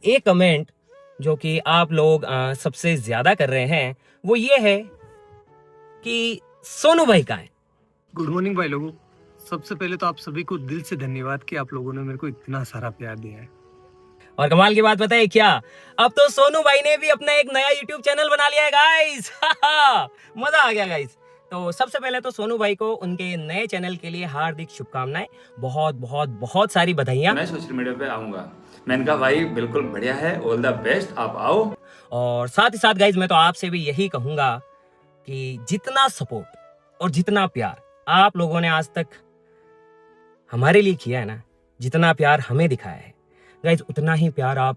एक कमेंट जो कि आप लोग सबसे ज्यादा कर रहे हैं वो ये है कि सोनू भाई कहाँ है। गुड मॉर्निंग भाई लोगों। सबसे पहले तो आप सभी को दिल से धन्यवाद कि आप लोगों ने मेरे को इतना सारा प्यार दिया है। और कमाल की बात बताइए क्या, अब तो सोनू भाई ने भी अपना एक नया यूट्यूब चैनल बना लिया है गाइस। मजा आ गया गाइस। तो सबसे पहले तो सोनू भाई को उनके नए चैनल के लिए हार्दिक शुभकामनाएं, बहुत बहुत बहुत सारी बधाइयां। मैं सोशल मीडिया पे आऊंगा, मैंने कहा भाई बिल्कुल बढ़िया है, ऑल द बेस्ट, आप आओ। और साथ ही साथ गाइस मैं तो आपसे भी यही कहूंगा कि जितना सपोर्ट और जितना प्यार आप लोगों ने आज तक हमारे लिए किया है ना, जितना प्यार हमें दिखाया है गाइस, उतना ही प्यार आप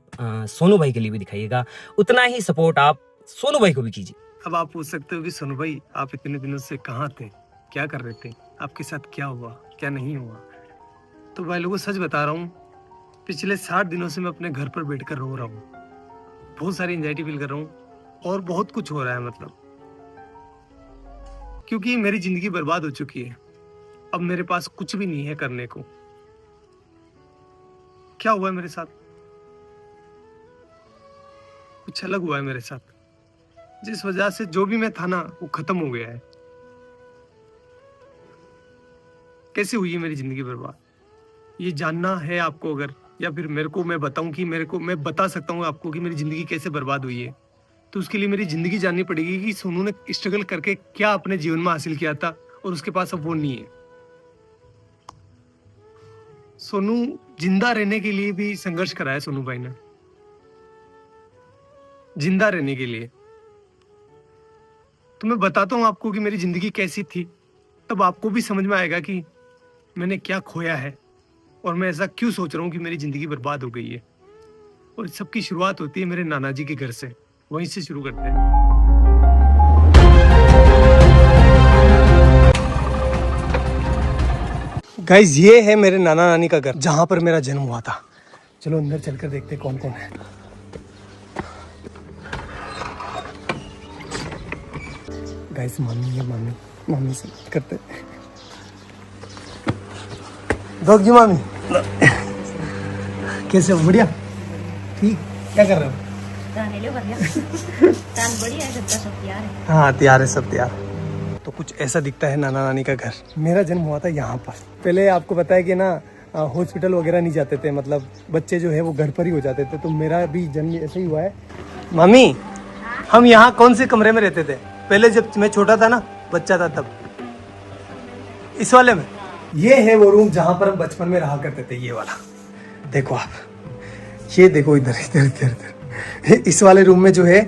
सोनू भाई के लिए भी दिखाइएगा, उतना ही सपोर्ट आप सोनू भाई को भी कीजिए। अब आप पूछ सकते हो कि सोनू भाई आप इतने दिनों से कहाँ थे, क्या कर रहे थे, आपके साथ क्या हुआ क्या नहीं हुआ। तो भाई लोगों सच बता रहा हूँ, पिछले 60 दिनों से मैं अपने घर पर बैठकर रो रहा हूँ। बहुत सारी एंजाइटी फील कर रहा हूँ और बहुत कुछ हो रहा है, मतलब क्योंकि मेरी जिंदगी बर्बाद हो चुकी है। अब मेरे पास कुछ भी नहीं है करने को। क्या हुआ है मेरे साथ, कुछ अलग हुआ है मेरे साथ, जिस वजह से जो भी मैं था ना वो खत्म हो गया है। कैसे हुई है मेरी जिंदगी बर्बाद, ये जानना है आपको अगर, या फिर मेरे को मैं बताऊं कि मैं बता सकता हूँ आपको कि मेरी जिंदगी कैसे बर्बाद हुई है, तो उसके लिए मेरी जिंदगी जाननी पड़ेगी कि सोनू ने स्ट्रगल करके क्या अपने जीवन में हासिल किया था और उसके पास अब वो नहीं है। सोनू जिंदा रहने के लिए भी संघर्ष करा है सोनू भाई ने, जिंदा रहने के लिए। तो मैं बताता हूँ आपको कि मेरी जिंदगी कैसी थी, तब आपको भी समझ में आएगा कि मैंने क्या खोया है और मैं ऐसा क्यों सोच रहा हूँ कि मेरी जिंदगी बर्बाद हो गई है। और इस सब की शुरुआत होती है मेरे नाना जी के घर से, वहीं से शुरू करते हैं। गाइस ये है मेरे नाना नानी का घर, जहां पर मेरा जन्म हुआ था। चलो अंदर चलकर देखते हैं कौन कौन है। गाइस मामी है, मामी से बात करते हैं। जी मामी कैसे हो? बढ़िया, ठीक। क्या कर रहे हो? हाँ तैयार है, सब तैयार। तो कुछ ऐसा दिखता है नाना नानी का घर। मेरा जन्म हुआ था यहाँ पर। पहले आपको पता है कि ना हॉस्पिटल वगैरह नहीं जाते थे, मतलब बच्चे जो है वो घर पर ही हो जाते थे। तो मेरा भी जन्म ऐसा ही हुआ है। मामी हम यहाँ कौन से कमरे में रहते थे पहले, जब मैं छोटा था ना, बच्चा था तब? इस वाले में। ये है वो रूम जहाँ पर हम बचपन में रहा करते थे, ये वाला। देखो आप, ये देखो इधर इधर इधर इधर। इस वाले रूम में जो है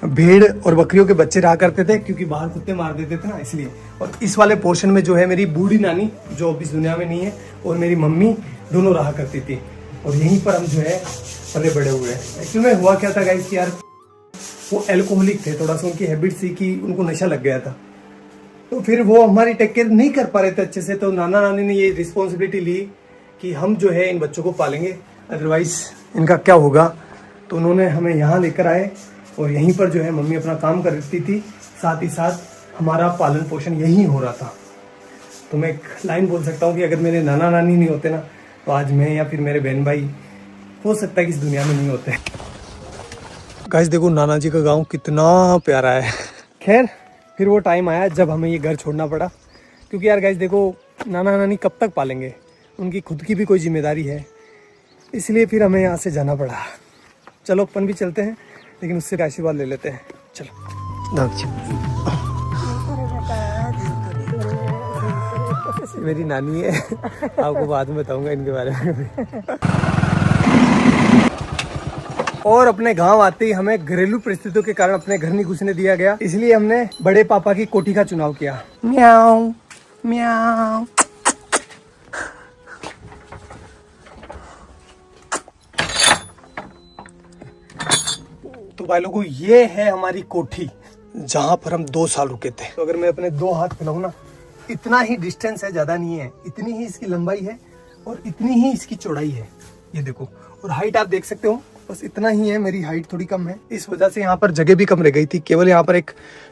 भेड़ और बकरियों के बच्चे रहा करते थे, क्योंकि बाहर कुत्ते मार देते थे ना, इसलिए। और इस वाले पोर्शन में जो है मेरी बूढ़ी नानी, जो अब इस दुनिया में नहीं है, और मेरी मम्मी दोनों रहा करती थी। और यहीं पर हम जो है पले बड़े हुए हैं। एक्चुअली में हुआ क्या था गाइस कि यार वो एल्कोहलिक थे, थोड़ा सा उनकी हैबिट थी कि उनको नशा लग गया था। तो फिर वो हमारी टेक केयर नहीं कर पा रहे थे अच्छे से। तो नाना नानी ने ये रिस्पॉन्सिबिलिटी ली कि हम जो है इन बच्चों को पालेंगे, अदरवाइज इनका क्या होगा। तो उन्होंने हमें यहाँ लेकर आए और यहीं पर जो है मम्मी अपना काम करती थी, साथ ही साथ हमारा पालन पोषण यहीं हो रहा था। तो मैं एक लाइन बोल सकता हूँ कि अगर मेरे नाना नानी नहीं होते ना, तो आज मैं या फिर मेरे बहन भाई हो सकता है कि इस दुनिया में नहीं होते। गाइस देखो नाना जी का गाँव कितना प्यारा है। खैर फिर वो टाइम आया जब हमें ये घर छोड़ना पड़ा, क्योंकि यार गाइस देखो नाना नानी कब तक पालेंगे, उनकी खुद की भी कोई जिम्मेदारी है, इसलिए फिर हमें यहाँ से जाना पड़ा। चलो अपन भी चलते हैं, लेकिन उससे आशीर्वाद ले लेते हैं। चलो। मेरी नानी है, आपको बाद में बताऊंगा इनके बारे में भी। और अपने गांव आते ही हमें घरेलू परिस्थितियों के कारण अपने घर नहीं घुसने दिया गया, इसलिए हमने बड़े पापा की कोठी का चुनाव किया। म्याऊ म्याऊ। तो भाई लोगों ये है हमारी कोठी, जहां पर हम 2 साल रुके थे। तो अगर मैं अपने 2 हाथ फैलाऊं ना, इतना ही डिस्टेंस है, ज्यादा नहीं है, इतनी ही इसकी लंबाई है और इतनी ही इसकी चौड़ाई है। ये देखो, और हाइट आप देख सकते हो, बस इतना ही है। मेरी हाइट थोड़ी कम है, इस वजह से यहाँ पर जगह भी कम रह गई थी। केवल यहाँ पर एक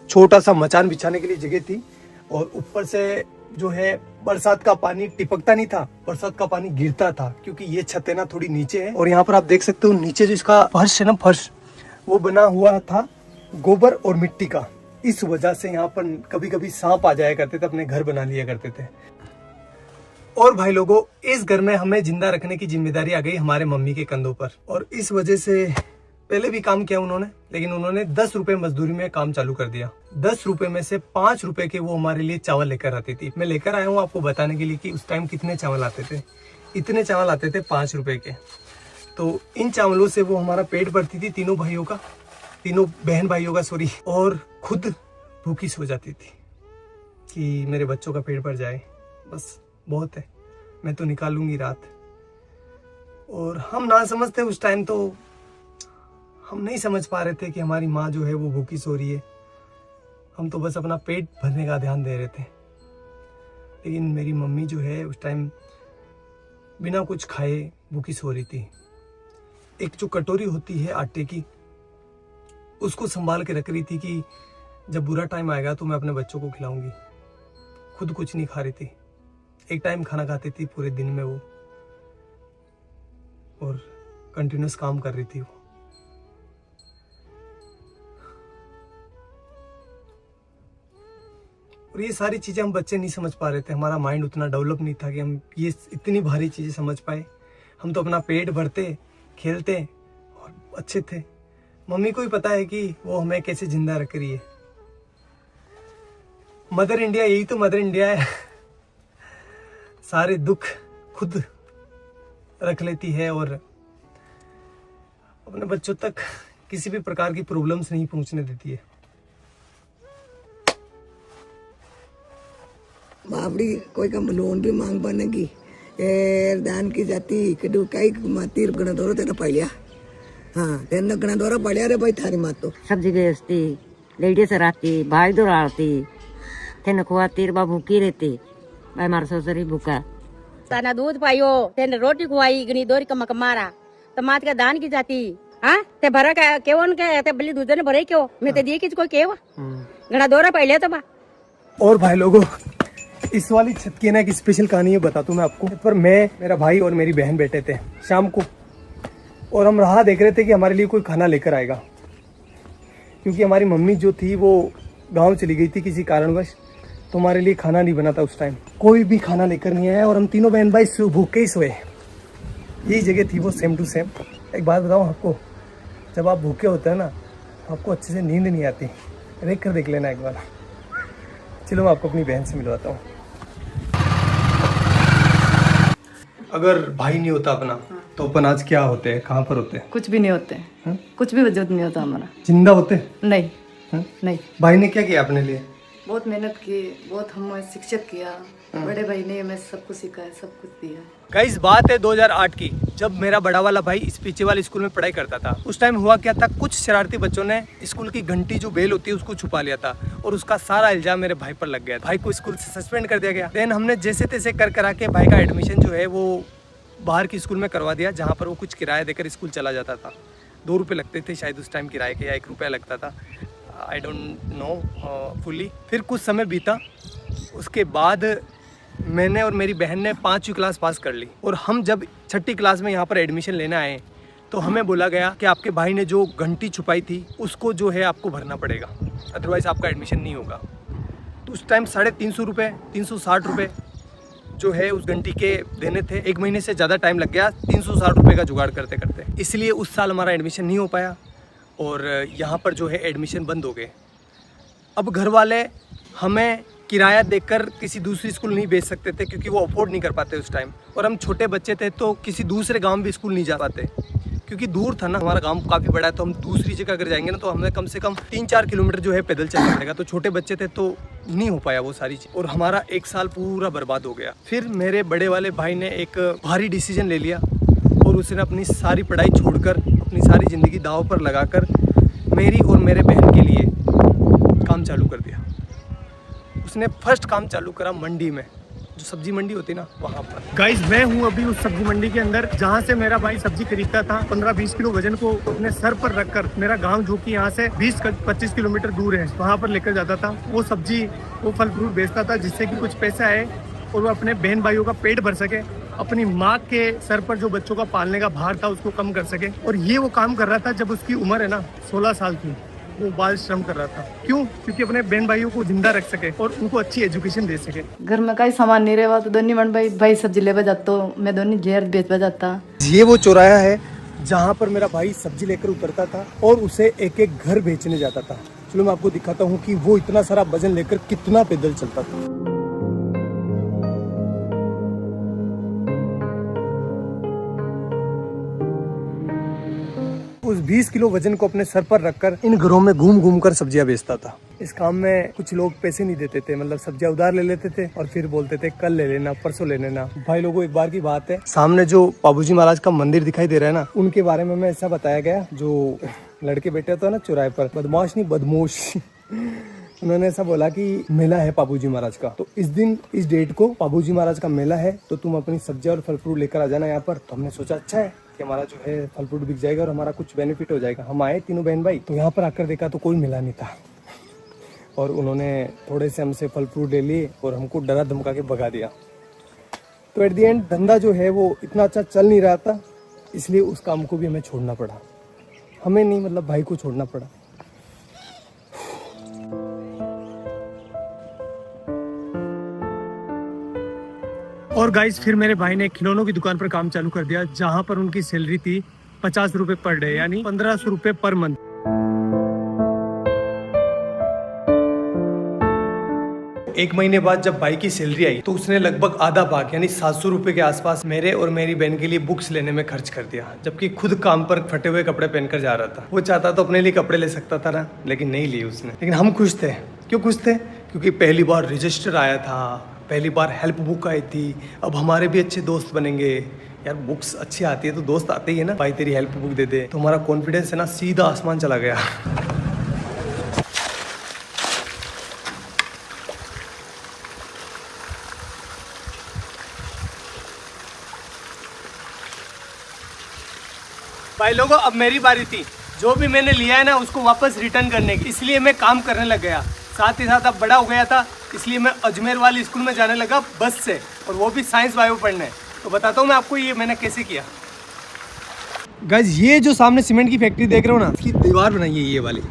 छोटा सा मचान बिछाने के लिए जगह थी, और ऊपर से जो है बरसात का पानी टिपकता नहीं था, बरसात का पानी गिरता था, क्योंकि ये छत है ना थोड़ी नीचे है। और यहाँ पर आप देख सकते हो नीचे जो इसका फर्श है ना, फर्श वो बना हुआ था गोबर और मिट्टी का। इस वजह से यहाँ पर कभी कभी सांप आ जाया करते थे, अपने घर बना लिया करते थे। और भाई लोगों, इस घर में हमें जिंदा रखने की जिम्मेदारी आ गई हमारे मम्मी के कंधों पर। और इस वजह से पहले भी काम किया उन्होंने, लेकिन उन्होंने 10 रुपए मजदूरी में काम चालू कर दिया। 10 रुपए में से 5 रुपए के वो हमारे लिए चावल लेकर आती थी। मैं लेकर आया हूँ आपको बताने के लिए कि उस टाइम कितने चावल आते थे। इतने चावल आते थे 5 रुपए के। तो इन चावलों से वो हमारा पेट भरती थी, तीनों भाइयों का, तीनों बहन भाइयों का सॉरी। और खुद भूखी सो जाती थी कि मेरे बच्चों का पेट भर जाए, बस बहुत है, मैं तो निकालूंगी रात। और हम ना समझते उस टाइम, तो हम नहीं समझ पा रहे थे कि हमारी माँ जो है वो भूखी सो रही है। हम तो बस अपना पेट भरने का ध्यान दे रहे थे। लेकिन मेरी मम्मी जो है उस टाइम बिना कुछ खाए भूखी सो रही थी। एक जो कटोरी होती है आटे की, उसको संभाल के रख रही थी कि जब बुरा टाइम आएगा तो मैं अपने बच्चों को खिलाऊंगी। खुद कुछ नहीं खा रही थी, एक टाइम खाना खाती थी पूरे दिन में वो, और कंटिन्यूस काम कर रही थी वो। और ये सारी चीजें हम बच्चे नहीं समझ पा रहे थे, हमारा माइंड उतना डेवलप नहीं था कि हम ये इतनी भारी चीजें समझ पाए। हम तो अपना पेट भरते, खेलते और अच्छे थे। मम्मी को ही पता है कि वो हमें कैसे जिंदा रख रही है। मदर इंडिया, यही तो मदर इंडिया है। सारे दुख खुद रख लेती है और अपने बच्चों तक किसी भी प्रकार की प्रॉब्लम्स नहीं पहुंचने देती है। बापड़ी कोई का लोन भी मांग बनेगी दान की जाती कदू काही मातीर गण दोरो त्याला पडल्या हाँ त्यांना गण दोरा पडल्या रे बाई थारी मातो सब जगह असती लेडीज राहती भाई दूर आती तेन खुआती बा भूखी रहती भाई मार ससुरी भूखा तना दूध पायो तेने रोटी खुआई गणी दोरी कमक मारा तो मात का दान की जाती हाँ ते भरा का केवन के ते बली दूध ने भरे क्यों मैं ते दिए किस को केव गणा दोरा पहले तो बा। और भाई लोगों, इस वाली छत की ना एक स्पेशल कहानी है, बताता हूँ मैं आपको। पर मैं, मेरा भाई और मेरी बहन बैठे थे शाम को, और हम राह देख रहे थे कि हमारे लिए कोई खाना लेकर आएगा, क्योंकि हमारी मम्मी जो थी वो गांव चली गई थी किसी कारणवश, तो हमारे लिए खाना नहीं बना था उस टाइम। कोई भी खाना लेकर नहीं आया और हम तीनों बहन भाई भूखे ही सोए। यही जगह थी वो, सेम टू सेम। एक बात बताऊँ आपको, जब आप भूखे होते हैं ना तो आपको अच्छे से नींद नहीं आती। देख लेना एक बार। चलो मैं आपको अपनी बहन से मिलवाता हूँ। अगर भाई नहीं होता अपना तो अपन आज क्या होते हैं, कहाँ पर होते हैं? कुछ भी नहीं होते हैं, कुछ भी वजूद नहीं होता हमारा। जिंदा होते? नहीं हैं? नहीं। भाई ने क्या किया अपने लिए? बहुत मेहनत की, बहुत हमें शिक्षित किया। बड़े भाई ने हमें सब कुछ सिखाया, सब कुछ दिया। गाइस बात है 2008 की, जब मेरा बड़ा वाला भाई इस पीछे वाले स्कूल में पढ़ाई करता था। उस टाइम हुआ क्या था, कुछ शरारती बच्चों ने स्कूल की घंटी जो बेल होती है उसको छुपा लिया था, और उसका सारा इल्जाम मेरे भाई पर लग गया। भाई को स्कूल से सस्पेंड कर दिया गया। देन हमने जैसे तैसे कर करा के भाई का एडमिशन जो है वो बाहर की स्कूल में करवा दिया, जहाँ पर वो कुछ किराया देकर स्कूल चला जाता था। 2 रुपये लगते थे शायद उस टाइम किराए के, या 1 रुपया लगता था, आई डोंट नो फुली। फिर कुछ समय बीता, उसके बाद मैंने और मेरी बहन ने 5वीं क्लास पास कर ली, और हम जब 6ठी क्लास में यहाँ पर एडमिशन लेने आए तो हमें बोला गया कि आपके भाई ने जो घंटी छुपाई थी उसको जो है आपको भरना पड़ेगा, अदरवाइज़ आपका एडमिशन नहीं होगा। तो उस टाइम 350 रुपये, 360 रुपये जो है उस घंटी के देने थे। 1 महीने से ज़्यादा टाइम लग गया 360 रुपये का जुगाड़ करते करते, इसलिए उस साल हमारा एडमिशन नहीं हो पाया और यहाँ पर जो है एडमिशन बंद हो गए। अब घर वाले हमें किराया देकर किसी दूसरी स्कूल नहीं भेज सकते थे, क्योंकि वो अफोर्ड नहीं कर पाते उस टाइम, और हम छोटे बच्चे थे तो किसी दूसरे गांव भी स्कूल नहीं जा पाते, क्योंकि दूर था ना। हमारा गांव काफ़ी बड़ा है, तो हम दूसरी जगह अगर जाएंगे ना तो हमें कम से कम 3-4 किलोमीटर जो है पैदल चलना पड़ेगा। तो छोटे बच्चे थे तो नहीं हो पाया वो सारी चीज़, और हमारा 1 साल पूरा बर्बाद हो गया। फिर मेरे बड़े वाले भाई ने एक भारी डिसीजन ले लिया, और उसने अपनी सारी पढ़ाई छोड़कर, अपनी सारी ज़िंदगी दांव पर लगाकर मेरी और मेरे बहन के लिए काम चालू कर दिया। उसने फर्स्ट काम चालू करा मंडी में, जो सब्जी मंडी होती है ना वहाँ पर। गाइस मैं हूँ अभी उस सब्जी मंडी के अंदर जहाँ से मेरा भाई सब्जी खरीदता था। 15-20 किलो वजन को अपने सर पर रखकर मेरा गांव जो कि यहाँ से 20-25 किलोमीटर दूर है वहाँ पर लेकर जाता था। वो सब्जी वो फल फ्रूट बेचता था जिससे कि कुछ पैसा आए और वो अपने बहन भाइयों का पेट भर सके, अपनी माँ के सर पर जो बच्चों का पालने का भार था उसको कम कर सके। और ये वो काम कर रहा था जब उसकी उम्र है ना 16 साल की। वो बाल श्रम कर रहा था। क्यों? क्योंकि अपने बहन भाइयों को जिंदा रख सके और उनको अच्छी एजुकेशन दे सके। घर में कई सामान नहीं रहा तो दोनों मन भाई सब्जी ले जाता, मैं दोनों जहर बेच जाता। ये वो चौराहा है जहाँ पर मेरा भाई सब्जी लेकर उतरता था और उसे एक एक घर बेचने जाता था। चलो मैं आपको दिखाता हूँ कि वो इतना सारा वजन लेकर कितना पैदल चलता था। उस 20 किलो वजन को अपने सर पर रखकर इन घरों में घूम घूम कर सब्जियां बेचता था। इस काम में कुछ लोग पैसे नहीं देते थे, मतलब सब्जियां उधार ले लेते थे और फिर बोलते थे कल ले लेना, परसों ले लेना। भाई लोगों एक बार की बात है, सामने जो बाबूजी महाराज का मंदिर दिखाई दे रहा है ना, उनके बारे में ऐसा बताया गया, जो लड़के बैठे होते हैं ना चौराहे पर, बदमाश नहीं बदमोश उन्होंने ऐसा बोला कि मेला है बाबूजी महाराज का, तो इस दिन इस डेट को बाबूजी महाराज का मेला है, तो तुम अपनी सब्जियां और फल फ्रूट लेकर आ जाना यहाँ पर। तो हमने सोचा अच्छा है कि हमारा जो है फल फ्रूट बिक जाएगा और हमारा कुछ बेनिफिट हो जाएगा। हम आए तीनों बहन भाई, तो यहाँ पर आकर देखा तो कोई मिला नहीं था और उन्होंने थोड़े से हमसे फल फ्रूट ले लिए और हमको डरा धमका के भगा दिया। तो एट दी एंड धंधा जो है वो इतना अच्छा चल नहीं रहा था, इसलिए उस काम को भी हमें छोड़ना पड़ा। हमें नहीं, मतलब भाई को छोड़ना पड़ा। और गाइस फिर मेरे भाई ने खिलौनों की दुकान पर काम चालू कर दिया, जहां पर उनकी सैलरी थी 50 रुपए पर डे, यानी 1500 रुपए पर मंथ। एक महीने बाद जब भाई की सैलरी आई तो उसने लगभग आधा भाग यानी 700 रुपए के आसपास मेरे और मेरी बहन के लिए बुक्स लेने में खर्च कर दिया, जबकि खुद काम पर फटे हुए कपड़े पहनकर जा रहा था। वो चाहता तो अपने लिए कपड़े ले सकता था ना, लेकिन नहीं लिए उसने। लेकिन हम खुश थे। क्यों खुश थे? क्योंकि पहली बार रजिस्टर आया था, पहली बार हेल्प बुक आई थी, अब हमारे भी अच्छे दोस्त बनेंगे। यार बुक्स अच्छी आती है तो दोस्त आते ही है ना, भाई तेरी हेल्प बुक दे दे, तो हमारा कॉन्फिडेंस है ना सीधा आसमान चला गया। भाई लोगों अब मेरी बारी थी, जो भी मैंने लिया है ना उसको वापस रिटर्न करने की, इसलिए मैं काम करने लग गया। साथ ही साथ अब बड़ा हो गया था, इसलिए मैं अजमेर वाली स्कूल में जाने लगा बस से, और वो भी साइंस बायो पढ़ने। तो बताता हूँ मैं आपको ये मैंने कैसे किया। गाइस ये जो सामने सीमेंट की फैक्ट्री देख रहे हो ना, इसकी दीवार बनाई है ये वाली,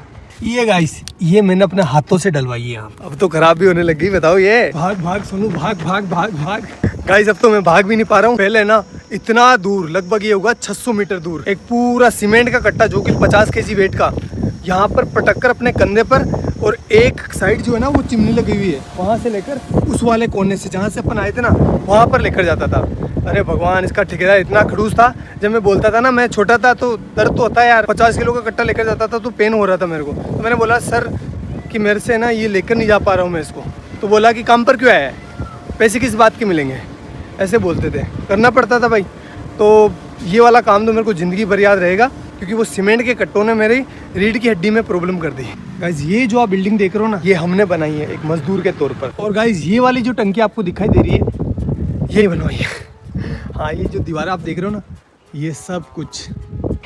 ये गाइस ये मैंने अपने हाथों से डलवाई है। यहाँ अब तो खराब भी होने लगी, बताओ ये। भाग भाग सोनू भाग भाग भाग भाग। गाइस अब तो मैं भाग भी नहीं पा रहा हूँ। पहले ना इतना दूर, लगभग ये होगा 600 मीटर दूर, एक पूरा सीमेंट का कट्टा जो कि 50 kg वेट का, यहाँ पर पटक कर अपने कंधे पर, और एक साइड जो है ना वो चिमनी लगी हुई है, वहाँ से लेकर उस वाले कोने से जहाँ से अपन आए थे ना वहाँ पर लेकर जाता था। अरे भगवान, इसका ठेकेदार इतना खड़ूस था, जब मैं बोलता था ना, मैं छोटा था तो दर्द तो होता है यार, 50 किलो का कट्टा लेकर जाता था तो पेन हो रहा था मेरे को। तो मैंने बोला सर कि मेरे से ना ये लेकर नहीं जा पा रहा हूँ मैं इसको। तो बोला कि काम पर क्यों आया है, पैसे किस बात के मिलेंगे, ऐसे बोलते थे। करना पड़ता था भाई। तो ये वाला काम तो मेरे को ज़िंदगी भर याद रहेगा, क्योंकि वो सीमेंट के कट्टों ने मेरी रीढ़ की हड्डी में प्रॉब्लम कर दी। गाइज ये जो आप बिल्डिंग देख रहे हो ना, ये हमने बनाई है एक मजदूर के तौर पर। और गाइज ये वाली जो टंकी आपको दिखाई दे रही है, ये बनवाई है। हाँ, ये जो दीवार आप देख रहे हो ना, ये सब कुछ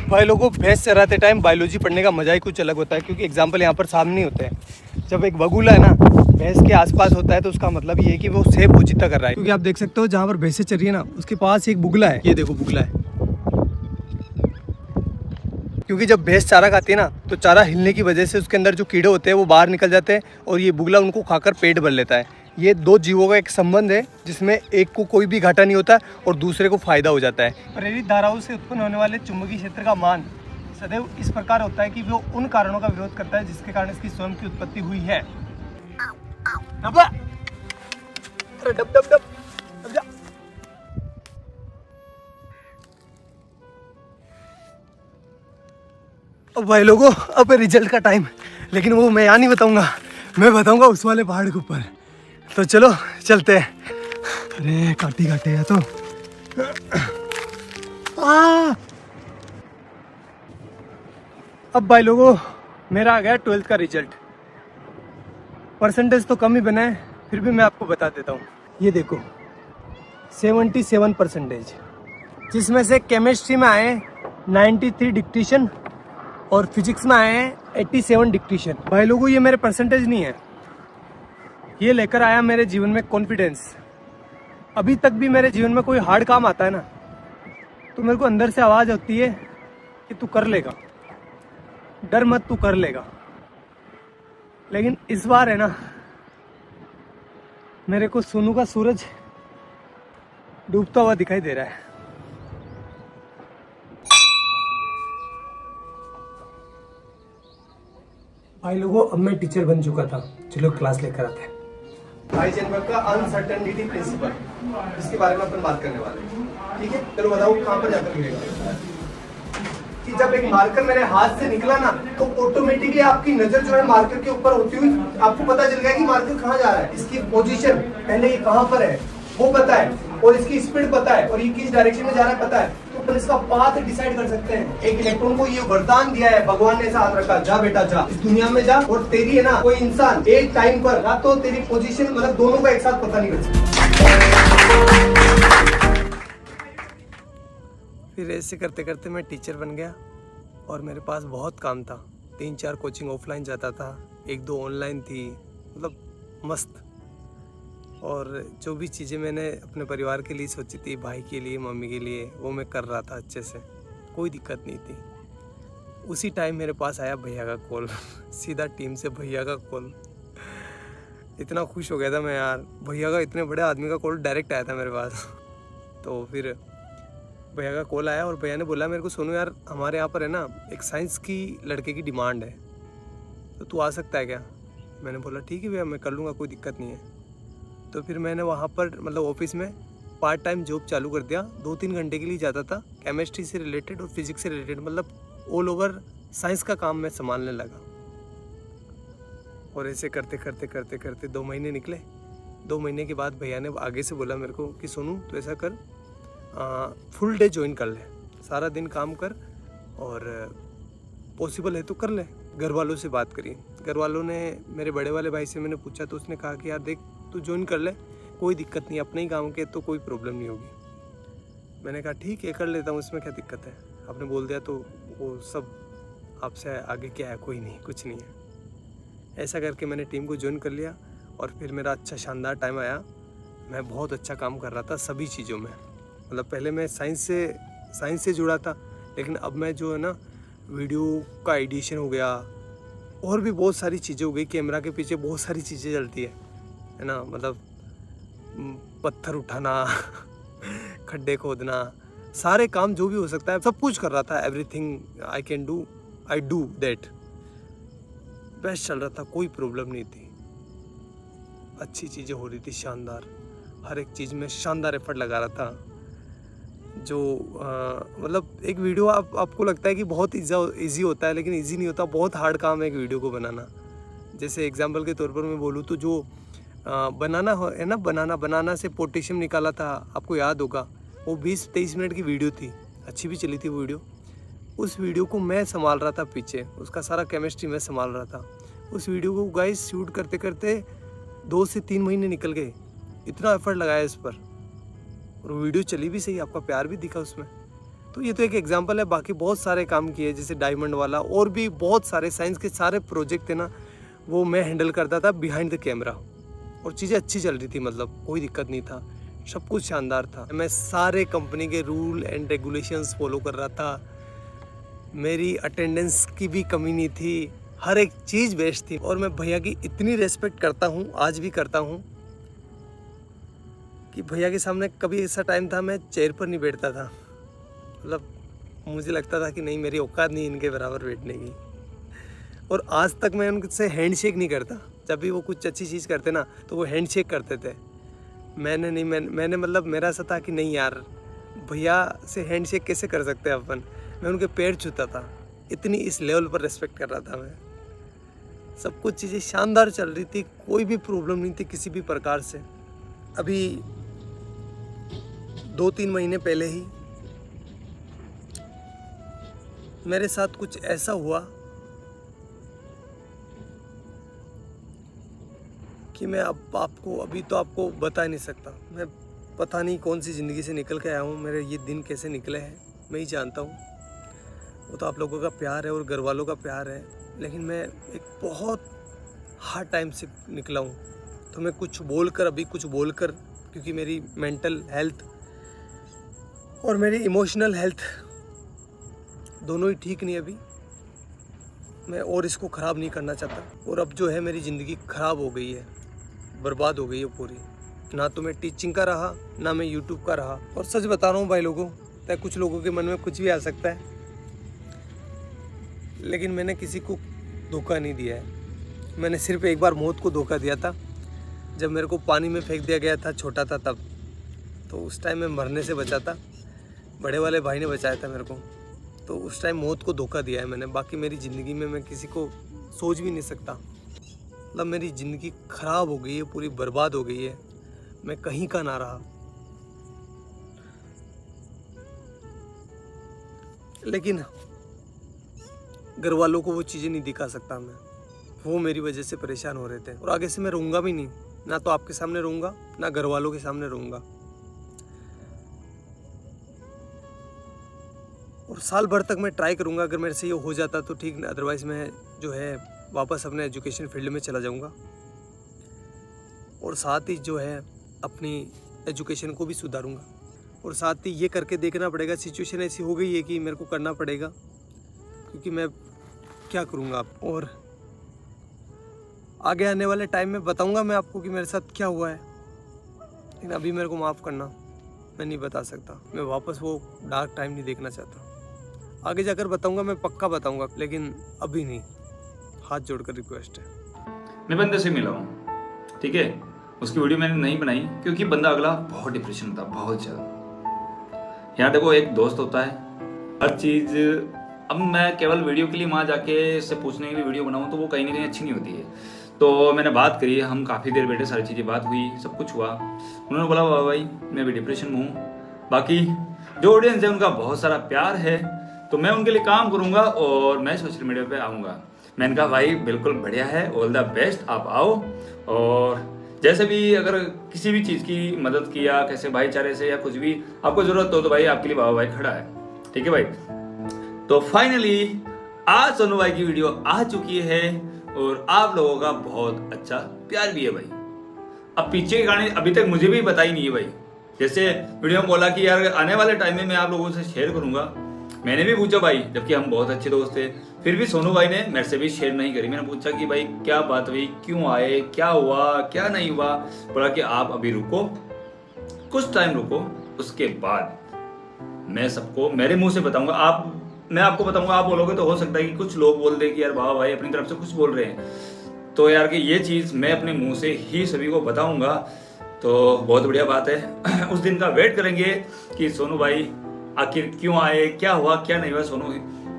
भाई लोगों, भैंस चराते टाइम बायोलॉजी पढ़ने का मजा ही कुछ अलग होता है, क्योंकि एग्जाम्पल यहाँ पर सामने नहीं होते हैं। जब एक बगुला है ना भैंस के आसपास होता है तो उसका मतलब ये है कि वो सेब पोजीता कर रहा है, क्योंकि आप देख सकते हो जहाँ पर भैंसें चर रही है ना उसके पास एक बुगला है। ये देखो बुगला है, क्योंकि जब भैंस चारा खाती है ना तो चारा हिलने की वजह से उसके अंदर जो कीड़े होते हैं वो बाहर निकल जाते हैं, और ये बुगला उनको खाकर पेट भर लेता है। ये दो जीवों का एक संबंध है जिसमें एक को कोई भी घाटा नहीं होता और दूसरे को फायदा हो जाता है। प्रेरित धाराओं से उत्पन्न होने वाले चुंबकीय क्षेत्र का मान सदैव इस प्रकार होता है कि वो उन कारणों का विरोध करता है जिसके कारण इसकी स्वयं की उत्पत्ति हुई है। अरे डब डब डब डब जा। अब भाई लोगों, अब रिजल्ट का टाइम, लेकिन वो मैं यहाँ नहीं बताऊंगा, मैं बताऊंगा उस वाले पहाड़ के ऊपर। तो चलो चलते हैं। अरे काटी काटे है तो। अब भाई लोगों मेरा आ गया 12th का रिजल्ट। परसेंटेज तो कम ही बना है, फिर भी मैं आपको बता देता हूँ। ये देखो 77%, जिसमें से केमिस्ट्री में आए 93 डिक्टेशन और फिजिक्स में आए हैं 87 डिक्टेशन। भाई लोगों, ये मेरे परसेंटेज नहीं है, ये लेकर आया मेरे जीवन में कॉन्फिडेंस। अभी तक भी मेरे जीवन में कोई हार्ड काम आता है ना, तो मेरे को अंदर से आवाज़ होती है कि तू कर लेगा, डर मत, तू कर लेगा। लेकिन इस बार है ना, मेरे को सोनू का सूरज डूबता हुआ दिखाई दे रहा है। भाई लोगों, अब मैं टीचर बन चुका था। चलो क्लास लेकर आते हैं। हाइजेनबर्ग का अनसर्टेनिटी प्रिंसिपल, इसके बारे में अपन बात करने वाले हैं। ठीक है, चलो बताओ कहाँ पर जाकर मिलेगा। कि जब एक मार्कर मेरे हाथ से निकला ना, तो ऑटोमेटिकली आपकी नजर जो है मार्कर के ऊपर होती हुई आपको पता चल गया कि मार्कर कहाँ जा रहा है। इसकी पोजीशन पहले ये कहाँ पर है वो पता है, और इसकी स्पीड पता है, और ये किस डायरेक्शन में जा रहा है पता है, तो अपन इसका पाथ डिसाइड कर सकते हैं। एक इलेक्ट्रॉन को ये वरदान दिया है, भगवान ने ऐसा हाथ रखा, जा बेटा जा, इस दुनिया में जा, और तेरी है ना कोई इंसान एक टाइम पर ना तो तेरी पोजीशन मतलब दोनों का एक साथ पता नहीं कर सकता। फिर ऐसे करते करते मैं टीचर बन गया, और मेरे पास बहुत काम था। 3-4 कोचिंग ऑफलाइन जाता था, 1-2 ऑनलाइन थी, मतलब मस्त। और जो भी चीज़ें मैंने अपने परिवार के लिए सोची थी, भाई के लिए, मम्मी के लिए, वो मैं कर रहा था अच्छे से, कोई दिक्कत नहीं थी। उसी टाइम मेरे पास आया भैया का कॉल सीधा टीम से भैया का कॉल। इतना खुश हो गया था मैं यार, भैया का, इतने बड़े आदमी का कॉल डायरेक्ट आया था मेरे पास। तो फिर भैया का कॉल आया और भैया ने बोला मेरे को, सोनू यार हमारे यहाँ पर है ना एक साइंस की लड़के की डिमांड है, तो तू आ सकता है क्या? मैंने बोला ठीक है भैया, मैं कर लूँगा, कोई दिक्कत नहीं है। तो फिर मैंने वहाँ पर मतलब ऑफिस में पार्ट टाइम जॉब चालू कर दिया। 2-3 घंटे के लिए जाता था, केमिस्ट्री से रिलेटेड और फिजिक्स से रिलेटेड, मतलब ऑल ओवर साइंस का काम मैं संभालने लगा। और ऐसे करते करते करते करते 2 महीने निकले। 2 महीने के बाद भैया ने आगे से बोला मेरे को कि सोनू तो ऐसा कर, फुल डे ज्वाइन कर ले, सारा दिन काम कर, और पॉसिबल है तो कर ले। घर वालों से बात करी, घर वालों ने, मेरे बड़े वाले भाई से मैंने पूछा तो उसने कहा कि यार देख तू ज्वाइन कर ले, कोई दिक्कत नहीं, अपने ही काम के तो कोई प्रॉब्लम नहीं होगी। मैंने कहा ठीक है कर लेता हूँ, इसमें क्या दिक्कत है, आपने बोल दिया तो वो सब आपसे आगे क्या है, कोई नहीं, कुछ नहीं है। ऐसा करके मैंने टीम को ज्वाइन कर लिया, और फिर मेरा अच्छा शानदार टाइम आया। मैं बहुत अच्छा काम कर रहा था सभी चीज़ों में। मतलब पहले मैं साइंस से जुड़ा था, लेकिन अब मैं जो है ना वीडियो का एडिशन हो गया, और भी बहुत सारी चीज़ें हो गई। कैमरा के पीछे बहुत सारी चीज़ें चलती है ना, मतलब पत्थर उठाना खड्डे खोदना, सारे काम जो भी हो सकता है सब कुछ कर रहा था। Everything I can do, I do that. Best चल रहा था, कोई प्रॉब्लम नहीं थी, अच्छी चीज़ें हो रही थी, शानदार, हर एक चीज़ में शानदार एफर्ट लगा रहा था। जो मतलब एक वीडियो आपको लगता है कि बहुत ईजी होता है, लेकिन ईजी नहीं होता, बहुत हार्ड काम है एक वीडियो को बनाना। जैसे एग्जांपल के तौर पर मैं बोलूँ तो जो बनाना है ना, बनाना से पोटेशियम निकाला था, आपको याद होगा, वो 20-23 मिनट की वीडियो थी, अच्छी भी चली थी वो वीडियो। उस वीडियो को मैं संभाल रहा था पीछे, उसका सारा केमिस्ट्री मैं संभाल रहा था। उस वीडियो को गाइस शूट करते करते 2 से 3 महीने निकल गए, इतना एफर्ट लगाया इस पर, और वीडियो चली भी सही, आपका प्यार भी दिखा उसमें। तो ये तो एक एग्जांपल है, बाकी बहुत सारे काम किए, जैसे डायमंड वाला, और भी बहुत सारे साइंस के सारे प्रोजेक्ट थे ना, वो मैं हैंडल करता था बिहाइंड द कैमरा, और चीज़ें अच्छी चल रही थी, मतलब कोई दिक्कत नहीं था, सब कुछ शानदार था। मैं सारे कंपनी के रूल एंड रेगुलेशंस फॉलो कर रहा था, मेरी अटेंडेंस की भी कमी नहीं थी, हर एक चीज़ बेस्ट थी। और मैं भैया की इतनी रेस्पेक्ट करता हूँ, आज भी करता हूँ, कि भैया के सामने कभी ऐसा टाइम था मैं चेयर पर नहीं बैठता था, मतलब मुझे लगता था कि नहीं, मेरी औकात नहीं इनके बराबर बैठने की। और आज तक मैं उनसे हैंडशेक नहीं करता, जब भी वो कुछ अच्छी चीज़ करते ना तो वो हैंडशेक करते थे, मैंने मतलब मेरा ऐसा था कि नहीं यार, भैया से हैंडशेक कैसे कर सकते हैं अपन, मैं उनके पैर छूता था, इतनी इस लेवल पर रेस्पेक्ट कर रहा था मैं। सब कुछ चीज़ें शानदार चल रही थी, कोई भी प्रॉब्लम नहीं थी किसी भी प्रकार से। अभी 2-3 महीने पहले ही मेरे साथ कुछ ऐसा हुआ कि मैं अब आपको, अभी तो आपको बता नहीं सकता। मैं पता नहीं कौन सी ज़िंदगी से निकल के आया हूँ, मेरे ये दिन कैसे निकले हैं मैं ही जानता हूँ। वो तो आप लोगों का प्यार है और घर वालों का प्यार है, लेकिन मैं एक बहुत हार्ड टाइम से निकला हूँ। तो मैं कुछ बोलकर क्योंकि मेरी मेंटल हेल्थ और मेरी इमोशनल हेल्थ दोनों ही ठीक नहीं अभी, मैं और इसको ख़राब नहीं करना चाहता। और अब जो है मेरी ज़िंदगी ख़राब हो गई है, बर्बाद हो गई है पूरी। ना तो मैं टीचिंग का रहा, ना मैं यूट्यूब का रहा। और सच बता रहा हूँ भाई लोगों, तो कुछ लोगों के मन में कुछ भी आ सकता है, लेकिन मैंने किसी को धोखा नहीं दिया है। मैंने सिर्फ एक बार मौत को धोखा दिया था, जब मेरे को पानी में फेंक दिया गया था, छोटा था तब। तो उस टाइम मैं मरने से बचा था, बड़े वाले भाई ने बचाया था मेरे को। तो उस टाइम मौत को धोखा दिया है मैंने। बाकी मेरी ज़िंदगी में मैं किसी को सोच भी नहीं सकता। मतलब मेरी ज़िंदगी ख़राब हो गई है, पूरी बर्बाद हो गई है, मैं कहीं का ना रहा। लेकिन घर वालों को वो चीज़ें नहीं दिखा सकता मैं, वो मेरी वजह से परेशान हो रहे थे। और आगे से मैं रहूँगा भी नहीं, ना तो आपके सामने रहूँगा, ना घर वालों के सामने रहूँगा। और साल भर तक मैं ट्राई करूँगा, अगर मेरे से ये हो जाता तो ठीक, ना अदरवाइज़ मैं जो है वापस अपने एजुकेशन फील्ड में चला जाऊँगा। और साथ ही जो है अपनी एजुकेशन को भी सुधारूँगा। और साथ ही ये करके देखना पड़ेगा, सिचुएशन ऐसी हो गई है कि मेरे को करना पड़ेगा, क्योंकि मैं क्या करूँगा। और आगे आने वाले टाइम में बताऊँगा मैं आपको कि मेरे साथ क्या हुआ है, लेकिन अभी मेरे को माफ़ करना, मैं नहीं बता सकता। मैं वापस वो डार्क टाइम नहीं देखना चाहता। आगे जाकर बताऊँगा, मैं पक्का बताऊँगा, लेकिन अभी नहीं। हाथ जोड़कर रिक्वेस्ट है। मैं बंदे से मिला हूँ, ठीक है। उसकी वीडियो मैंने नहीं बनाई क्योंकि बंदा अगला बहुत डिप्रेशन में था, बहुत ज़्यादा। यहाँ देखो, एक दोस्त होता है, हर चीज़। अब मैं केवल वीडियो के लिए वहाँ जाके इससे पूछने के लिए वीडियो बनाऊँ तो वो कहीं ना कहीं अच्छी नहीं होती है। तो मैंने बात करी, हम काफ़ी देर बैठे, सारी चीज़ें बात हुई, सब कुछ हुआ। उन्होंने बोला भाई मैं भी डिप्रेशन में हूँ। बाकी जो ऑडियंस है उनका बहुत सारा प्यार है, तो मैं उनके लिए काम करूँगा और मैं सोशल मीडिया पे आऊँगा। मैंने कहा भाई बिल्कुल बढ़िया है, ऑल द बेस्ट, आप आओ। और जैसे भी अगर किसी भी चीज़ की मदद की या कैसे भाईचारे से या कुछ भी आपको ज़रूरत हो तो भाई आपके लिए बाबा भाई खड़ा है, ठीक है भाई। तो फाइनली आज सोनू भाई की वीडियो आ चुकी है और आप लोगों का बहुत अच्छा प्यार भी है भाई। अब पीछे के गाने अभी तक मुझे भी पता ही नहीं है भाई। जैसे वीडियो में बोला कि यार आने वाले टाइम में मैं आप लोगों से शेयर करूंगा, मैंने भी पूछा भाई, जबकि हम बहुत अच्छे दोस्त थे, फिर भी सोनू भाई ने मेरे से भी शेयर नहीं करी। मैंने पूछा कि भाई क्या बात हुई, क्यों आए, क्या हुआ, क्या नहीं हुआ। बोला कि आप अभी रुको, कुछ टाइम रुको, उसके बाद मैं सबको मेरे मुंह से बताऊंगा। मैं आपको बताऊंगा, आप बोलोगे तो हो सकता है कि कुछ लोग बोल दे कि यार बाबा भाई अपनी तरफ से कुछ बोल रहे हैं, तो यार कि ये चीज़ मैं अपने मुंह से ही सभी को बताऊंगा, तो बहुत बढ़िया बात है। उस दिन का वेट करेंगे कि सोनू भाई आखिर क्यों आए, क्या हुआ, क्या नहीं हुआ। सोनू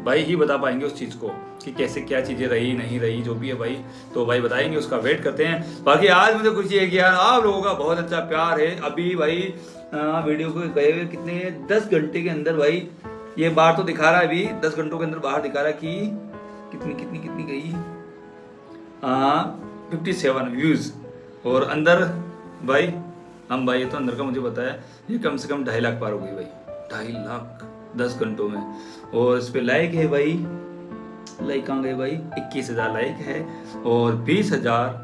भाई ही बता पाएंगे उस चीज़ को कि कैसे क्या चीज़ें रही नहीं रही, जो भी है भाई, तो भाई बताएंगे, उसका वेट करते हैं। बाकी आज मुझे खुशी है कि यार आप लोगों का बहुत अच्छा प्यार है। अभी भाई वीडियो को गए हुए कितने 10 घंटे के अंदर भाई, ये बाहर तो दिखा रहा है, अभी 10 घंटों के अंदर बाहर दिखा रहा है कि कितनी गई, 57 व्यूज। और अंदर भाई हम भाई तो अंदर का मुझे पता है ये कम से कम 2.5 लाख पार हो गई भाई, 2.5 लाख 10 घंटों में। और इस पे लाइक है भाई, लाइक कहाँ गए भाई, 21,000 लाइक है और 20,000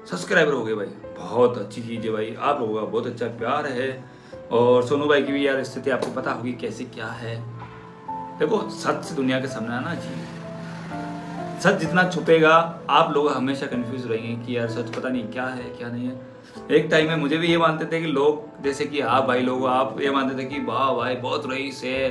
सब्सक्राइबर हो गए भाई। बहुत अच्छी चीज़ है भाई, आप लोगों का बहुत अच्छा प्यार है। और सोनू भाई की भी यार स्थिति आपको पता होगी कैसे क्या है। देखो सच दुनिया के सामने आना चाहिए, सच जितना छुपेगा आप लोग हमेशा कंफ्यूज रहेंगे कि यार सच पता नहीं क्या है क्या नहीं है। एक टाइम में मुझे भी ये मानते थे कि लोग, जैसे कि हाँ भाई लोग, आप ये मानते थे कि वाह भाई बहुत रईस है,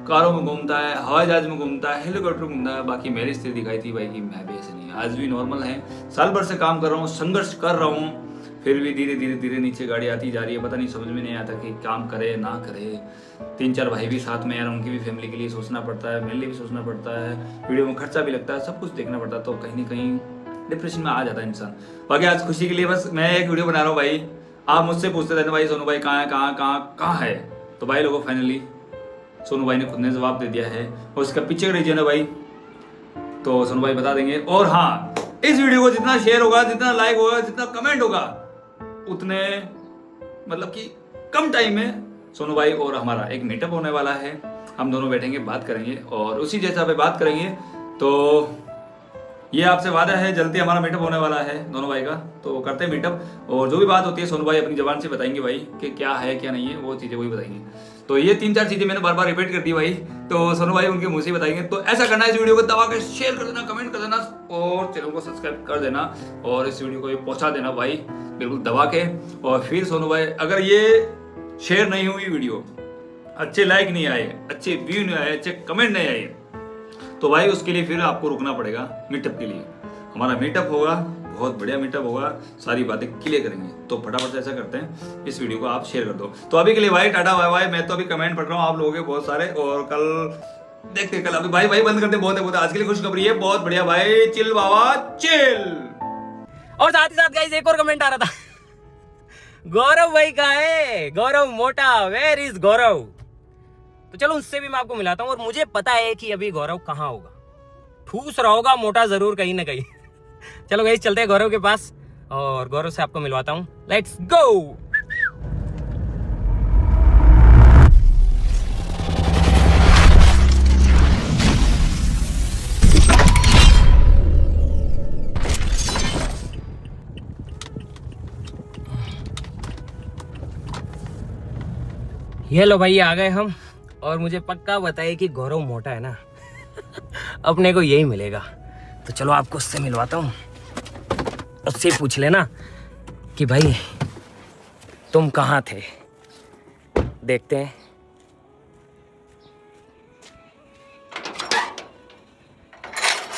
कारों में घूमता है, हवाई जहाज में घूमता है, हेलीकॉप्टर में घूमता है। बाकी मेरी स्थिति दिखाई थी भाई कि मैं भी ऐसे नहीं, आज भी नॉर्मल है। साल भर से काम कर रहा हूँ, संघर्ष कर रहा हूँ, फिर भी धीरे धीरे नीचे गाड़ी आती जा रही है। पता नहीं, समझ में नहीं आता कि काम करे ना करे। 3-4 भाई भी साथ में, यार उनकी भी फैमिली के लिए सोचना पड़ता है, मेरे लिए भी सोचना पड़ता है, वीडियो में खर्चा भी लगता है, सब कुछ देखना पड़ता है। तो कहीं ना कहीं डिप्रेशन में आ जाता है इंसान। बाकी आज खुशी के लिए बस मैं एक वीडियो बना रहा हूँ भाई। आप मुझसे पूछते रहते भाई सोनू भाई कहाँ है, तो भाई लोगों फाइनली सोनू भाई ने खुद ने जवाब दे दिया है। और इसका पीछे का रीजन है भाई तो सोनू भाई बता देंगे। और हाँ, इस वीडियो को जितना शेयर होगा, जितना लाइक होगा, जितना कमेंट होगा, उतने मतलब कि कम टाइम में सोनू भाई और हमारा एक मीटअप होने वाला है। हम दोनों बैठेंगे, बात करेंगे और उसी जैसा पे बात करेंगे। तो ये आपसे वादा है, जल्दी हमारा मीटअप होने वाला है दोनों भाई का, तो करते हैं मीटअप। और जो भी बात होती है सोनू भाई अपनी जबान से बताएंगे भाई कि क्या है क्या नहीं है, वो चीज़ें वही बताएंगे। तो ये 3-4 चीज़ें मैंने बार बार रिपीट कर दी भाई, तो सोनू भाई उनके मुंह से बताएंगे। तो ऐसा करना है, इस वीडियो को दबा के शेयर कर देना, कमेंट कर देना और चैनल को सब्सक्राइब कर देना और इस वीडियो को पहुँचा देना भाई बिल्कुल दबा के। और फिर सोनू भाई अगर ये शेयर नहीं हुई वीडियो, अच्छे लाइक नहीं आए, अच्छे व्यू नहीं आए, अच्छे कमेंट नहीं आए, तो भाई उसके लिए फिर आपको रुकना पड़ेगा मीटअप के लिए। हमारा मीटअप होगा, बहुत बढ़िया मीटअप होगा, सारी बातें क्लियर करेंगे। तो फटाफट से ऐसा करते हैं, इस वीडियो को आप शेयर कर दो। तो अभी के लिए भाई टाटा बाय बाय। मैं तो अभी कमेंट पढ़ रहा हूँ आप लोगों के बहुत सारे, और कल देखते कल अभी भाई बंद करते बहुत है। आज के लिए खुशखबरी है, बहुत बढ़िया भाई, चिल बाबा चिल। और साथ ही साथ गाइस एक और कमेंट आ रहा था, गौरव भाई का है, गौरव मोटा, वेयर इज गौरव। तो चलो उससे भी मैं आपको मिलाता हूँ। और मुझे पता है कि अभी गौरव कहाँ होगा, ठूस रहा होगा मोटा जरूर कहीं ना कहीं। चलो गाइस चलते हैं गौरव के पास और गौरव से आपको मिलवाता हूँ। Let's go. ये लो भाई आ गए हम, और मुझे पक्का बताइए कि गौरव मोटा है ना। अपने को यही मिलेगा। तो चलो आपको उससे मिलवाता हूँ, उससे पूछ लेना कि भाई तुम कहाँ थे। देखते हैं।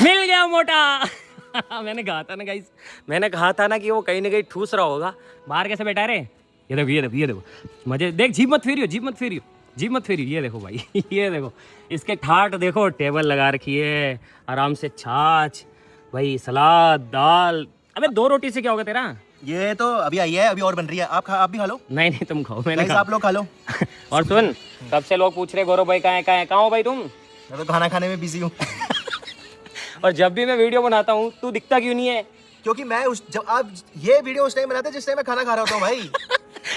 मिल गया मोटा। मैंने कहा था ना गाइस, मैंने कहा था ना कि वो कहीं ना कहीं ठूस रहा होगा। बाहर कैसे बैठा रे, ये देखो ये देखो ये देखो, मजे देख, जीप मत फेरियो, जीप मत फेरियो, जीप मत फेरियो। ये देखो भाई, ये देखो इसके ठाट देखो, टेबल लगा रखी है, आराम से छाछ भाई, सलाद, दाल। अबे 2 रोटी से क्या होगा तेरा? ये तो अभी आई है, अभी और बन रही है। आप भी खा लो। नहीं नहीं तुम खाओ, मैंने आप लोग खा लो। और सुन, कब से लोग पूछ रहे गौरव भाई कहाँ हो भाई तुम? मैं तो खाना खाने में बिजी हूँ। और जब भी मैं वीडियो बनाता हूँ तू दिखता क्यों नहीं है? क्योंकि मैं जब आप ये वीडियो उस टाइम बनाते जिस टाइम मैं खाना खा रहा होता हूँ भाई।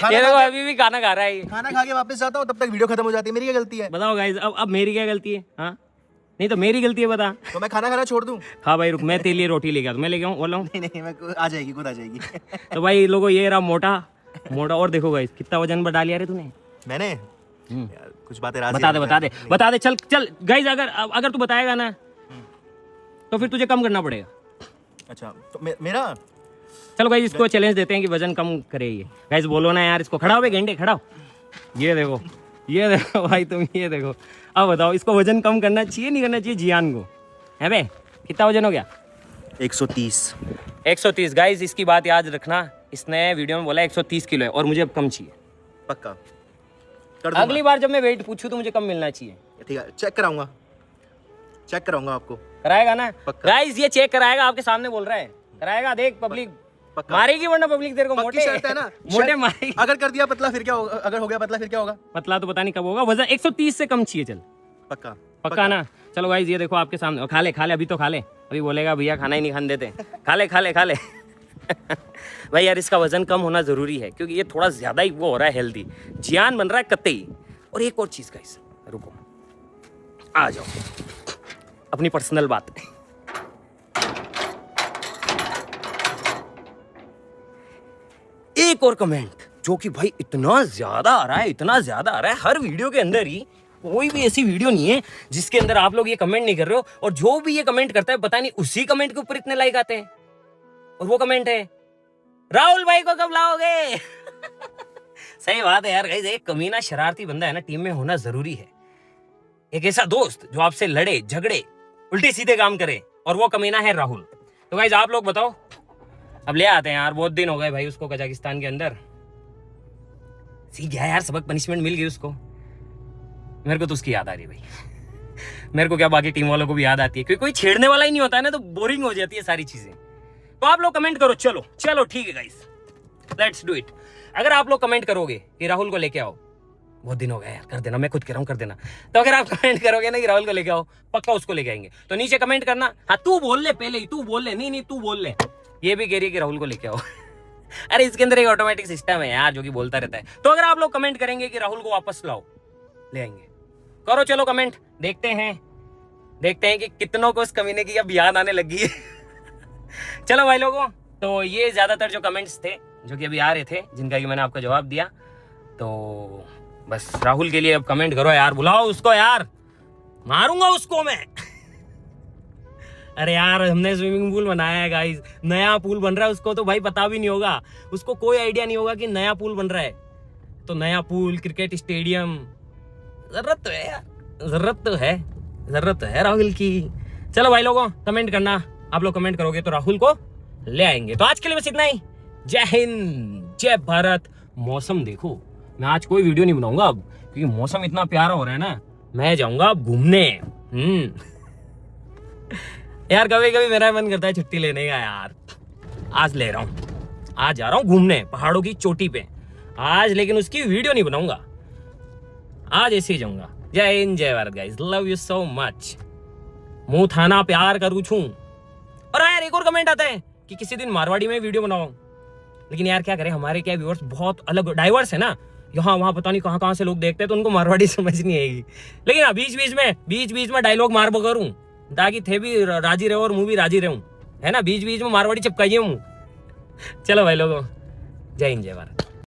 ये देखो अभी भी खाना खा रहा है। खाना खा के वापस जाता हूँ, तब तक वीडियो खत्म हो जाती है। मेरी क्या गलती है? बताओ गाइस, अब मेरी क्या गलती है? हाँ नहीं तो मेरी गलती है, बता। तो मैं खाना खाना छोड़ दूँ? हाँ भाई रुक, मैं तेरे लिए रोटी लेके आता हूँ, मैं लेके आऊँ, बोल रहा हूँ। नहीं मैं आ जाएगी, खुद आ जाएगी। तो भाई लोगों ये रहा मोटा मोटा। और देखो गाइस कितना वजन बढ़ा लिया रे तूने। मैंने यार, कुछ बातें बता दे चल गाइस। अगर तू बताएगा ना तो फिर तुझे कम करना पड़ेगा। अच्छा तो मेरा चलो गाइस इसको चैलेंज देते हैं कि वजन कम करे ये। गाइस बोलो ना यार इसको, खड़ा हो बे घंटे, खड़ा हो। ये देखो भाई तुम, ये देखो। अब बताओ इसको वजन कम करना चाहिए नहीं करना चाहिए जियान को? है बे कितना वजन हो गया? 130 गाइस, इसकी बात याद रखना। इसने वीडियो में बोला 130 किलो है और मुझे अब कम चाहिए। पक्का अगली बार जब मैं वेट पूछूं तो मुझे कम मिलना चाहिए। ठीक है, चेक कराऊंगा आपको। कराएगा ना गाइस? ये चेक कराएगा, आपके सामने बोल रहा है, कराएगा। देख पब्लिक मारेगी, वरना पब्लिक तेरे को मोटे है ना मोटे मारेगी। अगर कर दिया पतला फिर क्या होगा? अगर हो गया पतला फिर क्या होगा? पतला तो पता नहीं कब होगा। वजन 130 से कम चाहिए। चल पक्का ना? चलो गाइस ये देखो आपके सामने, खा ले अभी तो खा ले। अभी बोलेगा भैया खाना ही नहीं खाने देते। खा ले। भाई यार इसका वजन कम होना जरूरी है, क्योंकि ये थोड़ा ज्यादा ही वो हो रहा है, हेल्दी जियान बन रहा है कतई। और एक और चीज गाइस, रुको आ जाओ, अपनी पर्सनल बात। एक और कमेंट जो कि भाई इतना ज्यादा आ रहा है हर वीडियो के अंदर ही। कोई भी ऐसी वीडियो नहीं है जिसके अंदर आप लोग ये कमेंट नहीं कर रहे हो, और जो भी ये कमेंट करता है पता नहीं उसी कमेंट के ऊपर इतने लाइक आते हैं। और वो कमेंट है, राहुल भाई को कब लाओगे? सही बात है यार गाइस, एक कमीना शरारती बंदा है ना टीम में होना जरूरी है। एक ऐसा दोस्त जो आपसे लड़े झगड़े उल्टे सीधे काम करे, और वो कमीना है राहुल। तो गाइस आप लोग बताओ, अब ले आते हैं यार, बहुत दिन हो गए भाई उसको कजाकिस्तान के अंदर। सीख गया यार सबक, पनिशमेंट मिल गई उसको। मेरे को तो उसकी याद आ रही है भाई। मेरे को क्या, बाकी टीम वालों को भी याद आती है, क्योंकि कोई छेड़ने वाला ही नहीं होता है ना, तो बोरिंग हो जाती है सारी चीजें। तो आप लोग कमेंट करो। चलो ठीक है गाइस, लेट्स डू इट। अगर आप लोग कमेंट करोगे कि राहुल को लेके आओ, बहुत दिन हो गया यार, कर देना, मैं खुद कह रहा हूँ कर देना। तो अगर आप कमेंट करोगे ना कि राहुल को लेके आओ, पक्का उसको लेके आएंगे। तो नीचे कमेंट करना। हाँ तू बोल ले पहले ही, तू बोल ले। नहीं तू बोल ले। ये भी कह रही है कि राहुल को लेके आओ। अरे इसके अंदर एक ऑटोमेटिक सिस्टम है यार जो कि बोलता रहता है। तो अगर आप लोग कमेंट करेंगे कि राहुल को वापस लाओ, ले आएंगे। करो चलो कमेंट, देखते हैं कि कितनों को इस कमीने की अब याद आने लगी है। चलो भाई लोगों, तो ये ज्यादातर जो कमेंट्स थे जो कि अभी आ रहे थे, जिनका कि मैंने आपको जवाब दिया। तो बस राहुल के लिए अब कमेंट करो यार, बुलाओ उसको यार, मारूंगा उसको मैं। अरे यार हमने स्विमिंग पूल बनाया है गाइस, नया पूल बन रहा है, उसको तो भाई पता भी नहीं होगा, उसको कोई आइडिया नहीं होगा कि नया पूल बन रहा है। तो नया पूल, क्रिकेट स्टेडियम, जरूरत तो है यार, जरूरत तो है राहुल की। चलो भाई लोगों, कमेंट करना, आप लोग कमेंट करोगे तो राहुल को ले आएंगे। तो आज के लिए बस इतना ही। जय हिंद, जय भारत। मौसम देखो, मैं आज कोई वीडियो नहीं बनाऊंगा अब, क्योंकि मौसम इतना प्यारा हो रहा है ना। मैं जाऊंगा अब घूमने। यार कभी कभी मेरा मन करता है छुट्टी लेने का यार। आज ले रहा हूं, आज जा रहा हूं घूमने पहाड़ों की चोटी पे आज, लेकिन उसकी वीडियो नहीं बनाऊंगा, आज ऐसे ही जाऊंगा। जय हिंद, जय Bharat guys, love you so much. मुंह थाना प्यार करूँ छू। और हाँ यार, एक और कमेंट आता है कि किसी दिन मारवाड़ी में वीडियो बनाओ, लेकिन यार क्या करें, हमारे क्या व्यूअर्स बहुत अलग डाइवर्स है ना, यहाँ वहाँ पता नहीं कहाँ से लोग देखते हैं, तो उनको मारवाड़ी समझ नहीं आएगी। लेकिन हाँ बीच बीच में डायलॉग मार करूँ, ताकि थे भी राजी रहो और मुँह भी राजी रहूं, है ना। बीच बीच में मारवाड़ी चिपकाइए मुँह। चलो भाई लोगों, जय हिंद, जय भारत।